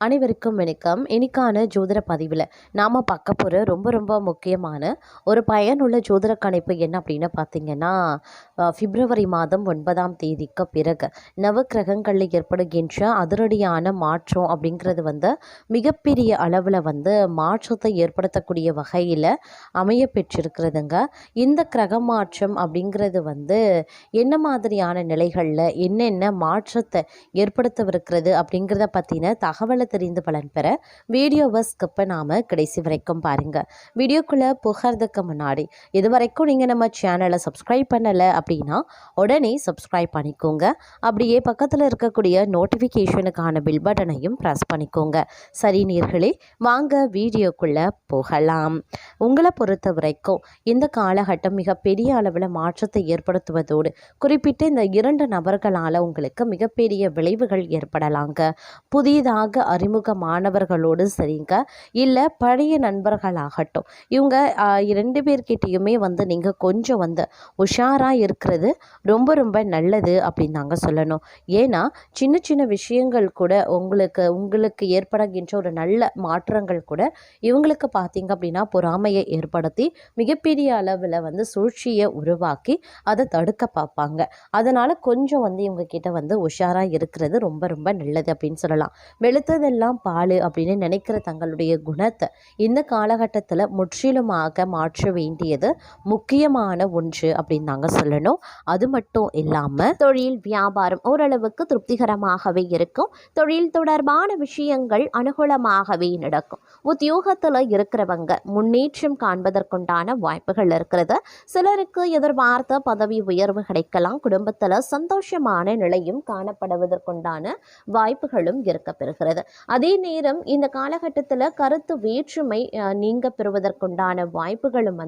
அனைவருக்கும் வணக்கம். இன்னைக்கான ஜோதிட பதிவில் நாம் பார்க்க போகிற ரொம்ப முக்கியமான ஒரு பயனுள்ள ஜோதிட கணிப்பு என்ன அப்படின்னு பார்த்தீங்கன்னா, பிப்ரவரி மாதம் 9ஆம் தேதிக்கு பிறகு நவக்கிரகங்களில் ஏற்படுகின்ற அதிரடியான மாற்றம் அப்படிங்கிறது மிகப்பெரிய அளவில் மாற்றத்தை ஏற்படுத்தக்கூடிய வகையில் அமைய பெற்றிருக்கிறதுங்க. இந்த கிரக மாற்றம் அப்படிங்கிறது என்ன மாதிரியான நிலைகளில் என்னென்ன மாற்றத்தை ஏற்படுத்தவிருக்கிறது அப்படிங்கிறத பற்றின தகவலை தெரிந்து பலன் பெற வீடியோவை ஸ்கிப் பண்ணாமல் கடைசி வரைக்கும் பாருங்கள். வீடியோக்குள்ளே போகிறதுக்கு முன்னாடி இதுவரைக்கும் நீங்கள் நம்ம சேனலை சப்ஸ்கிரைப் பண்ணலை அப்படின்னா உடனே சப்ஸ்கிரைப் பண்ணிக்கோங்க. அப்படியே பக்கத்தில் இருக்கக்கூடிய நோட்டிஃபிகேஷனுக்கான பில் பட்டனையும் ப்ரெஸ் பண்ணிக்கோங்க. சரி நேயர்களே, வாங்க வீடியோக்குள்ளே போகலாம். உங்களை பொறுத்த வரைக்கும் இந்த காலகட்டம் மிகப்பெரிய அளவில் மாற்றத்தை ஏற்படுத்துவதோடு குறிப்பிட்ட இந்த 2 நபர்களால் உங்களுக்கு மிகப்பெரிய விளைவுகள் ஏற்படலாங்க. புதிதாக அறிமுகமானவர்களோடு சரிங்க, இல்லை பழைய நண்பர்களாகட்டும், இவங்க 2 பேர்கிட்டையுமே நீங்கள் கொஞ்சம் உஷாராக இருக்கிறது ரொம்ப நல்லது அப்படின்னு நாங்கள் சொல்லணும். ஏன்னா சின்ன விஷயங்கள் கூட உங்களுக்கு ஏற்படுகின்ற ஒரு நல்ல மாற்றங்கள் கூட இவங்களுக்கு பார்த்தீங்க அப்படின்னா பொறாமையை ஏற்படுத்தி மிகப்பெரிய அளவில் சூழ்ச்சியை உருவாக்கி அதை தடுக்க பார்ப்பாங்க. அதனால் கொஞ்சம் இவங்க கிட்ட உஷாராக இருக்கிறது ரொம்ப நல்லது அப்படின்னு சொல்லலாம். வெளுத்ததெல்லாம் பால் அப்படின்னு நினைக்கிற தங்களுடைய குணத்தை இந்த காலகட்டத்தில் முற்றிலுமாக மாற்ற வேண்டியது முக்கியமான ஒன்று அப்படின்னு நாங்கள் சொல்லணும். அது மட்டும் இல்லாமல் தொழில் வியாபாரம் ஓரளவுக்கு திருப்திகரமாகவே இருக்கும். தொழில் தொடர்பான விஷயங்கள் அனுகூலமாகவே நடக்கும். உத்தியோகத்தில் இருக்கிறவங்க முன்னேற்றம் காண்பதற்குண்டான வாய்ப்புகள் இருக்கிறது. சிலருக்கு எதிர்பார்த்த பதவி உயர்வு கிடைக்கலாம். குடும்பத்தில் சந்தோஷமான நிலையும் காணப்படுவதற்குண்டான வாய்ப்புகளும் இருக்க பெறுகிறது. அதே நேரம் இந்த காலகட்டத்தில் கருத்து வேற்றுமை நீங்க பெறுவதற்குண்டான வாய்ப்புகளும்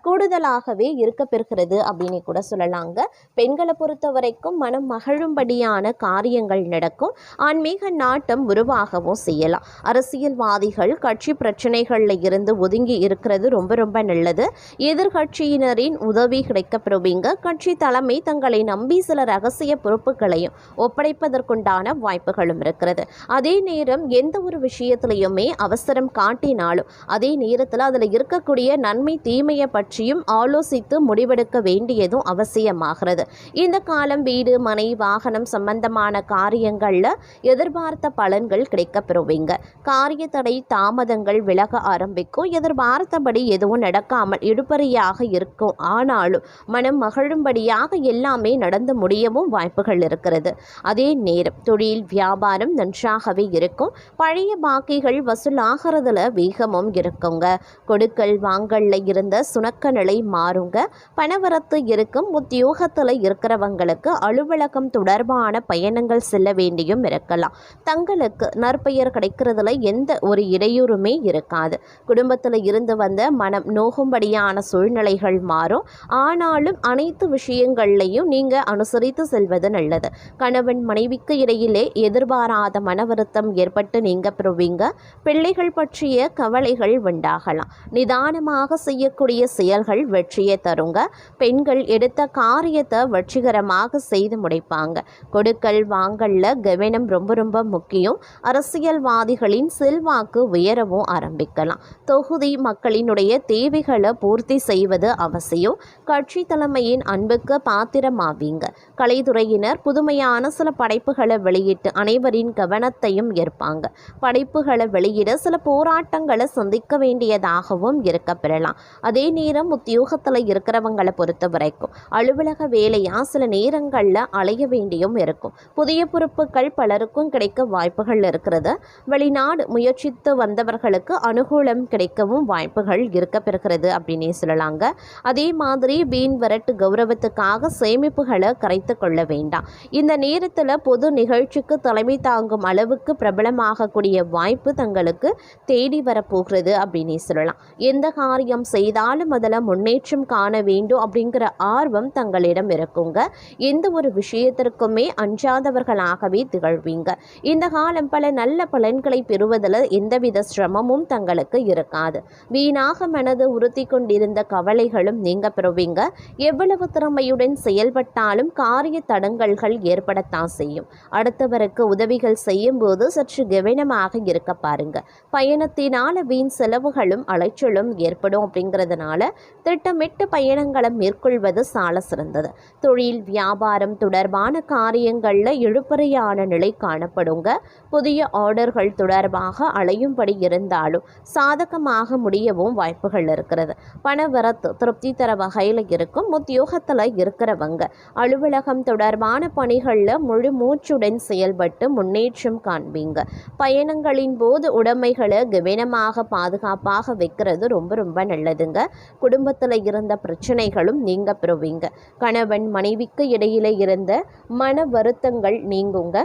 கூடுதலாகவே இருக்க பெறுகிறது அப்படின்னு கூட சொல்லலாங்க. பெண்களை பொறுத்த வரைக்கும் மனம் மகிழும்படியான காரியங்கள் நடக்கும். ஆன்மீக நாட்டம் உருவாகவும் செய்யலாம். அரசியல்வாதிகள் கட்சி பிரச்சனைகள்ல இருந்து ஒதுங்கி இருக்கிறது ரொம்ப நல்லது. எதிர்கட்சியினரின் உதவி கிடைக்க பெறுவீங்க. கட்சி தலைமை தங்களை நம்பி சில ரகசிய பொறுப்புகளையும் ஒப்படைப்பதற்குண்டான வாய்ப்புகளும் இருக்கிறது. அதே நேரம் எந்த ஒரு விஷயத்திலையுமே அவசரம் காட்டினாலும் அதே நேரத்தில் அதில் இருக்கக்கூடிய நன்மை தீமையை பற்றியும் ஆலோசித்து முடிவெடுக்க வேண்டியதும் அவசியமாகிறது. இந்த காலம் வீடு மனை வாகனம் சம்பந்தமான காரியங்களில் எதிர்பார்த்த பலன்கள் கிடைக்க பெறுவீங்க. காரிய தடை தாமதங்கள் விலக ஆரம்பிக்கும். எதிர்பார்த்தபடி எதுவும் நடக்காமல் இழுபறியாக இருக்கும். ஆனாலும் மனம் மகிழும்படியாக எல்லாமே நடந்து முடியவும் வாய்ப்புகள் இருக்கிறது. அதே நேரம் தொழில் வியாபாரம் நன்றாகவே இருக்கும். பழைய பாக்கிகள் வசூலாகிறதுல வேகமும் இருக்குங்க. கொடுக்கல் வாங்கல்ல இருந்த சுணக்க நிலை மாறுங்க. பணவரத்து இருக்கும். உத்தியோகத்தில் இருக்கிறவங்களுக்கு அலுவலகம் தொடர்பான பயணங்கள் செல்ல வேண்டியும் இருக்கலாம். தங்களுக்கு நற்பெயர் கிடைக்கிறதுல எந்த ஒரு இடையூறுமே இருக்காது. குடும்பத்தில் இருந்து வந்த மனம் நோகும்படியான சூழ்நிலைகள் மாறும். ஆனாலும் அனைத்து விஷயங்கள்லையும் நீங்க அனுசரித்து செல்வது நல்லது. கணவன் மனைவிக்கு இடையிலே எதிர்பாராத மன வருத்தம் ஏற்பட்டு நீங்க பெறுவீங்க. பிள்ளைகள் பற்றிய கவலைகள் உண்டாகலாம். நிதானமாக செய்யக்கூடிய செயல்கள் வெற்றியை தருங்க. பெண்கள் எடுத்த காரியத்தை வெற்றிகரமாக செய்து முடிப்பாங்க. கொடுக்கல் வாங்கல்ல கவனம் ரொம்ப முக்கியம். அரசியல்வாதிகளின் செல்வாக்கு உயரவும் ஆரம்பிக்கலாம். தொகுதி மக்களினுடைய தேவைகளை பூர்த்தி செய்வது அவசியம். கட்சி தலைமையின் அன்புக்கு பாத்திரமாவீங்க. கலைத்துறையினர் புதுமையான சில படைப்புகளை வெளியிட்டு அனைவரின் கவனத்தையும் ஏற்பாங்க. படைப்புகளை வெளியிட சில போராட்டங்களை சந்திக்க வேண்டியதாகவும் இருக்க பெறலாம். அதே நேரம் உத்தியோகத்தில் இருக்கிறவங்களை பொறுத்த வரைக்கும் அலுவலக வேலையா சில நேரங்களில் அலைய வேண்டியும் இருக்கும். புதிய பொறுப்புகள் பலருக்கும் கிடைக்க வாய்ப்புகள் இருக்கிறது. வெளிநாடு முயற்சித்து வந்தவர்களுக்கு அனுகூலம் கிடைக்கவும் வாய்ப்புகள் இருக்க பெறுகிறது அப்படின்னே சொல்லலாங்க. அதே மாதிரி வீண் வரட்டு கௌரவத்துக்காக சேமிப்புகளை கரைத்து கொள்ள வேண்டாம். இந்த நேரத்தில் பொது நிகழ்ச்சிக்கு தலைமை தாங்கும் அளவுக்கு பிரபலமாகக்கூடிய வாய்ப்பு தங்களுக்கு தேடி வரப்போகிறது அப்படின்னு சொல்லலாம். எந்த காரியம் செய்தாலும் அதில் முன்னேற்றம் காண வேண்டும் அப்படிங்கிற ஆர்வம் தங்களிடம் இருக்குங்க. எந்த ஒரு விஷயத்திற்குமே அஞ்சாதவர்களாகவே திகழ்வீங்க. இந்த காலம் பல நல்ல பலன்களை பெறுவதில் எந்தவித சிரமமும் தங்களுக்கு இருக்காது. வீணாக மனது உறுத்தி கொண்டிருந்த கவலைகளும் நீங்க பெறுவீங்க. எவ்வளவு திறமையுடன் செயல்பட்டாலும் காரிய தடங்கல்கள் ஏற்படத்தான் செய்யும். அடுத்தவருக்கு உதவிகள் செய்யும் போது சற்று சற்று கவனமாக இருக்க பாருங்க. பயணத்தினால வீண் செலவுகளும் அலைச்சலும் ஏற்படும் அப்படிங்கிறதுனால திட்டமிட்டு பயணங்களை மேற்கொள்வது சால சிறந்தது. தொழில் வியாபாரம் தொடர்பான காரியங்களில் இழுபறியான நிலை காணப்படுங்க. புதிய ஆர்டர்கள் தொடர்பாக அலையும்படி இருந்தாலும் சாதகமாக முடியவும் வாய்ப்புகள் இருக்கிறது. பணவரத்து திருப்தி தர வகையில் இருக்கும். உத்தியோகத்தில் இருக்கிறவங்க அலுவலகம் தொடர்பான பணிகளில் முழு மூச்சுடன் செயல்பட்டு முன்னேற்றம் காண்பீங்க. பயணங்களின் போது உடைமைகளை கவனமாக பாதுகாப்பாக வைக்கிறது ரொம்ப நல்லதுங்க. குடும்பத்தில் இருந்த பிரச்சனைகளும் நீங்க பெறுவீங்க. கணவன் மனைவிக்கு இடையில இருந்த மன வருத்தங்கள் நீங்குங்க.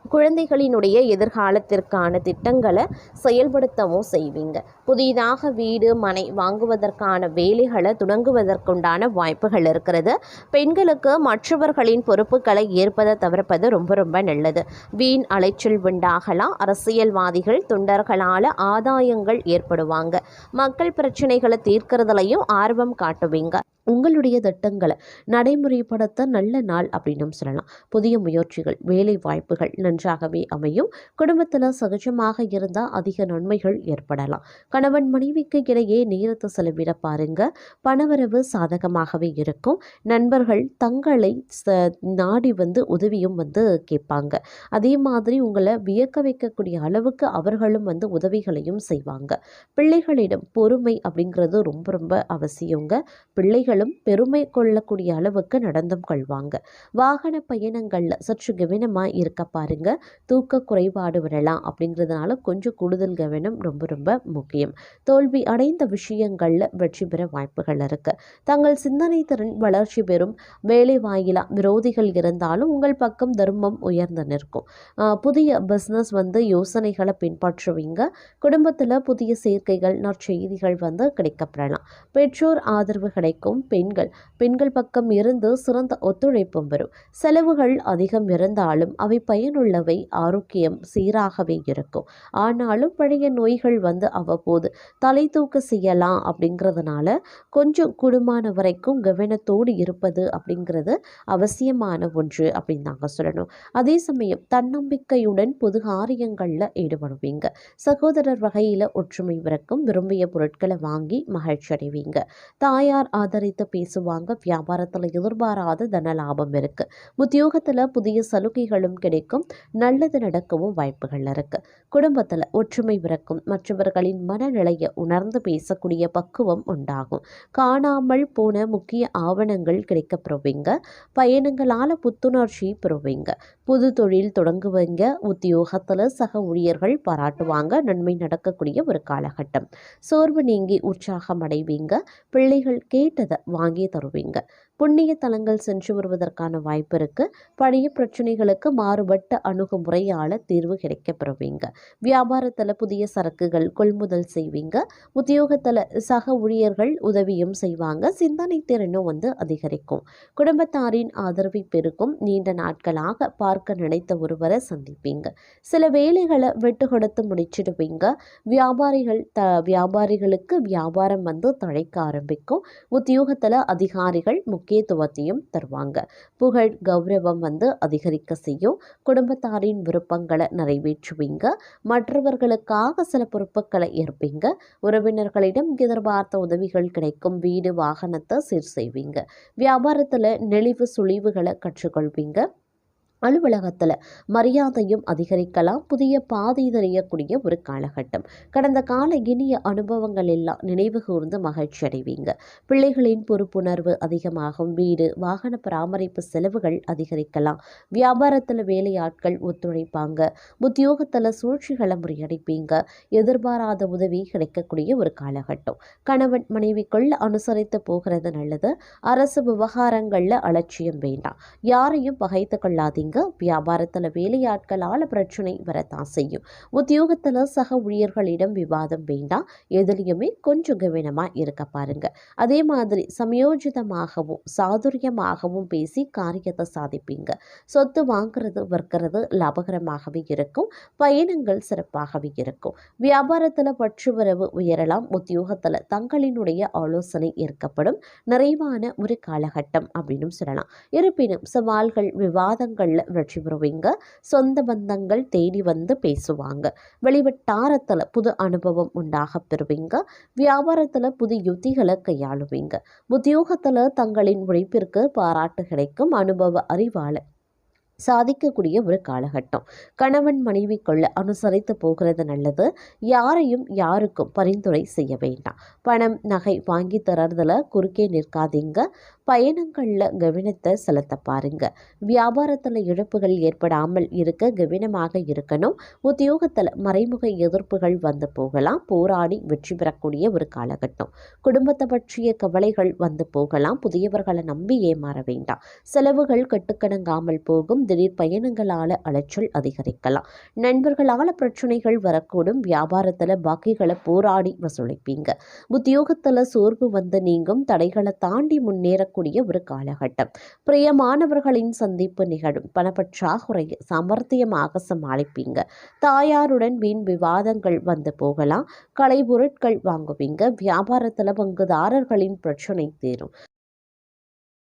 குழந்தைகளினுடைய எதிர்காலத்திற்கான திட்டங்களை செயல்படுத்தவும் செய்வீங்க. புதிதாக வீடு மனை வாங்குவதற்கான வேலைகளை தொடங்குவதற்குண்டான வாய்ப்புகள் இருக்கிறது. பெண்களுக்கு மற்றவர்களின் பொறுப்புகளை ஏற்பதை தவிர்ப்பது ரொம்ப நல்லது. வீண் அலைச்சல் உண்டாகலாம். அரசியல்வாதிகள் தொண்டர்களால் ஆதாயங்கள் ஏற்படுவாங்க. மக்கள் பிரச்சனைகளை தீர்க்கிறதுலையும் ஆர்வம் காட்டுவீங்க. உங்களுடைய திட்டங்களை நடைமுறைப்படுத்த நல்ல நாள் அப்படின்னு சொல்லலாம். புதிய முயற்சிகள் வேலை வாய்ப்புகள் நன்றாகவே அமையும். குடும்பத்தில் சகஜமாக இருந்தால் அதிக நன்மைகள் ஏற்படலாம். கணவன் மனைவிக்கு இடையே நேரத்தை செலவிட பாருங்க. பணவரவு சாதகமாகவே இருக்கும். நண்பர்கள் தங்களை நாடி உதவியும் கேட்பாங்க. அதே மாதிரி உங்களை வியக்க வைக்கக்கூடிய அளவுக்கு அவர்களும் உதவிகளையும் செய்வாங்க. பிள்ளைகளிடம் பொறுமை அப்படிங்கிறது ரொம்ப அவசியங்க. பிள்ளைகளும் பெருமை கொள்ளக்கூடிய அளவுக்கு நடந்தும் கொள்வாங்க. வாகன பயணங்கள்ல சற்று கவனமா இருக்க பாருங்க. தூக்க குறைபாடு வரலாம். அப்படிங்கிறதுனால கொஞ்சம் கூடுதல் கவனம் ரொம்ப முக்கியம். தோல்வி அடைந்த விஷயங்கள்ல வெற்றி பெற வாய்ப்புகள் இருக்கு. தங்கள் சிந்தனை திறன் வளர்ச்சி பெறும். வேலை வாயிலா விரோதிகள் இருந்தாலும் உங்கள் பக்கம் தர்மம் உயர்ந்து நிற்கும். புதிய பிஸ்னஸ் யோசனைகளை பின்பற்றுவீங்க. குடும்பத்தில் புதிய சேர்க்கைகள் நற்செய்திகள் கிடைக்கப்பெறலாம். பெற்றோர் ஆதரவு கிடைக்கும். பெண்கள் பக்கம் இருந்து சிறந்த ஒத்துழைப்பும் வரும். செலவுகள் அதிகம் இருந்தாலும் அவை பயனுள்ளவை. ஆரோக்கியம் சீராகவே இருக்கும். ஆனாலும் பழைய நோய்கள் அவ்வப்போது தலை தூக்க செய்யலாம். அப்படிங்கிறதுனால கொஞ்சம் கூடுமான வரைக்கும் கவனத்தோடு இருப்பது அப்படிங்கிறது அவசியமான ஒன்று அப்படின்னு நாங்கள் சொல்லணும். அதே சமயம் தன்னம்பிக்கையுடன் பொது காரியங்களில் ஈடுபடுவீங்க. சகோதரர் வகையில் ஒற்றுமை விறக்கும். விரும்பிய பொருட்களை வாங்கி மகிழ்ச்சி அடைவீங்க. தாயார் ஆதரித்து பேசுவாங்க. வியாபாரத்தில் எதிர்பாராத தன லாபம் இருக்கு. உத்தியோகத்தில் புதிய சலுகைகளும் கிடைக்கும். நல்லது நடக்கவும் வாய்ப்புகள் இருக்கு. குடும்பத்தில் ஒற்றுமை விறக்கும். மற்றவர்களின் மனநிலையை உணர்ந்து பேசக்கூடிய பக்குவம் உண்டாகும். காணாமல் போன முக்கிய ஆவணங்கள் கிடைக்கப்பெறுவீங்க. பயணங்களால் புத்துணர்ச்சி பெறுவீங்க. புது தொழில் தொடங்குவீங்க. உத்தியோகத்தில் சக ஊழியர்கள் பாராட்டுவாங்க. நன்மை நடக்கக்கூடிய ஒரு காலகட்டம். சோர்வு நீங்கி உற்சாகம் அடைவீங்க. பிள்ளைகள் கேட்டதை வாங்கி தருவீங்க. புண்ணிய தலங்கள் சென்று வருவதற்கான வாய்ப்பு இருக்கு. பழைய பிரச்சனைகளுக்கு மாறுபட்ட அணுகுமுறையால தீர்வு கிடைக்கப்பெறுவீங்க. வியாபாரத்தில் புதிய சரக்குகள் கொள்முதல் செய்வீங்க. உத்தியோகத்தில் சக ஊழியர்கள் உதவியும் செய்வாங்க. சிந்தனை திறனும் அதிகரிக்கும். குடும்பத்தாரின் ஆதரவை பெருக்கும். நீண்ட நாட்களாக பார்க்க நினைத்த ஒருவரை சந்திப்பீங்க. சில வேலைகளை விட்டு கொடுத்து முடிச்சிடுவீங்க. வியாபாரிகளுக்கு வியாபாரம் தழைக்க ஆரம்பிக்கும். உத்தியோகத்தில் அதிகாரிகள் முக்கியத்துவத்தையும் தருவாங்க. புகழ் கௌரவம் அதிகரிக்க செய்யும். குடும்பத்தாரின் விருப்பங்களை நிறைவேற்றுவீங்க. மற்றவர்களுக்காக சில பொறுப்புகளை ஏற்பீங்க. உறவினர்களிடம் எதிர்பார்த்த உதவிகள் கிடைக்கும். வீடு வாகனத்தை சீர் செய்வீங்க. வியாபாரத்தில் நெளிவு சுழிவுகளை கற்றுக்கொள்வீங்க. அலுவலகத்தில் மரியாதையும் அதிகரிக்கலாம். புதிய பாதை தெரியக்கூடிய ஒரு காலகட்டம். கடந்த கால இனிய அனுபவங்கள் எல்லாம் நினைவு கூர்ந்து மகிழ்ச்சி அடைவீங்க. பிள்ளைகளின் பொறுப்புணர்வு அதிகமாகும். வீடு வாகன பராமரிப்பு செலவுகள் அதிகரிக்கலாம். வியாபாரத்தில் வேலையாட்கள் ஒத்துழைப்பாங்க. உத்தியோகத்தில் சூழ்ச்சிகளை முறியடிப்பீங்க. எதிர்பாராத உதவி கிடைக்கக்கூடிய ஒரு காலகட்டம். கணவன் மனைவிக்குள்ள அனுசரித்து போகிறது நல்லது. அரசு விவகாரங்களில் அலட்சியம் வேண்டாம். யாரையும் பகைத்து கொள்ளாதீங்க. வியாபாரத்தில் வேலையாட்களால் பிரச்சனை வரத்தான் செய்யும். உத்தியோகத்தில் சக ஊழியர்களிடம் விவாதம் வேண்டாம். எதிலையுமே கொஞ்சம் கவனமா இருக்க பாருங்க. அதே மாதிரி சமயோஜிதமாகவும் சாதுரியமாகவும் பேசி காரியத்தை சாதிப்பீங்க. சொத்து வாங்குறது விற்கிறது லாபகரமாகவே இருக்கும். பயணங்கள் சிறப்பாகவே இருக்கும். வியாபாரத்தில் பற்றுவரவு உயரலாம். உத்தியோகத்தில் தங்களினுடைய ஆலோசனை ஏற்கப்படும். நிறைவான ஒரு காலகட்டம் அப்படின்னு சொல்லலாம். இருப்பினும் சவால்கள் விவாதங்கள்ல வெற்றி பெறுவீங்க. சொந்த பந்தங்கள் தேடி வந்து பேசுவாங்க. வெளிவட்டாரத்தில் புது அனுபவம் உண்டாக பெறுவீங்க. வியாபாரத்தில் புது யுத்திகளை கையாளுவீங்க. உத்தியோகத்தில் தங்களின் உழைப்பிற்கு பாராட்டு கிடைக்கும். அனுபவ அறிவால சாதிக்கக்கூடிய ஒரு காலகட்டம். கணவன் மனைவிக்குள்ள அனுசரித்து போகிறது நல்லது. யாரையும் யாருக்கும் பரிந்துரை செய்ய வேண்டாம். பணம் நகை வாங்கி தரதுல குறுக்கே நிற்காதீங்க. பயணங்களில் கவனத்தை செலுத்த பாருங்க. வியாபாரத்தில் இழப்புகள் ஏற்படாமல் இருக்க கவனமாக இருக்கணும். உத்தியோகத்தில் மறைமுக எதிர்ப்புகள் வந்து போகலாம். போராடி வெற்றி பெறக்கூடிய ஒரு காலகட்டம். குடும்பத்தை பற்றிய கவலைகள் வந்து போகலாம். புதியவர்களை நம்பி ஏமாற வேண்டாம். செலவுகள் கட்டுக்கணங்காமல் போகும். திடீர் பயணங்களால் அலைச்சல் அதிகரிக்கலாம். நண்பர்களால் பிரச்சனைகள் வரக்கூடும். வியாபாரத்தில் பாக்கிகளை போராடி வசூலிப்பீங்க. உத்தியோகத்தில் சோர்வு வந்து நீங்கும். தடைகளை தாண்டி முன்னேறக்கூடிய ஒரு காலகட்டம். பிரியமானவர்களின் சந்திப்பு நிகழும். பணப்பற்றாக்குறையை சாமர்த்தியமாக சமாளிப்பீங்க. தாயாருடன் வீண் விவாதங்கள் வந்து போகலாம். கலைப்பொருட்கள் வாங்குவீங்க. வியாபாரத்தில் பங்குதாரர்களின் பிரச்சனை தீரும்.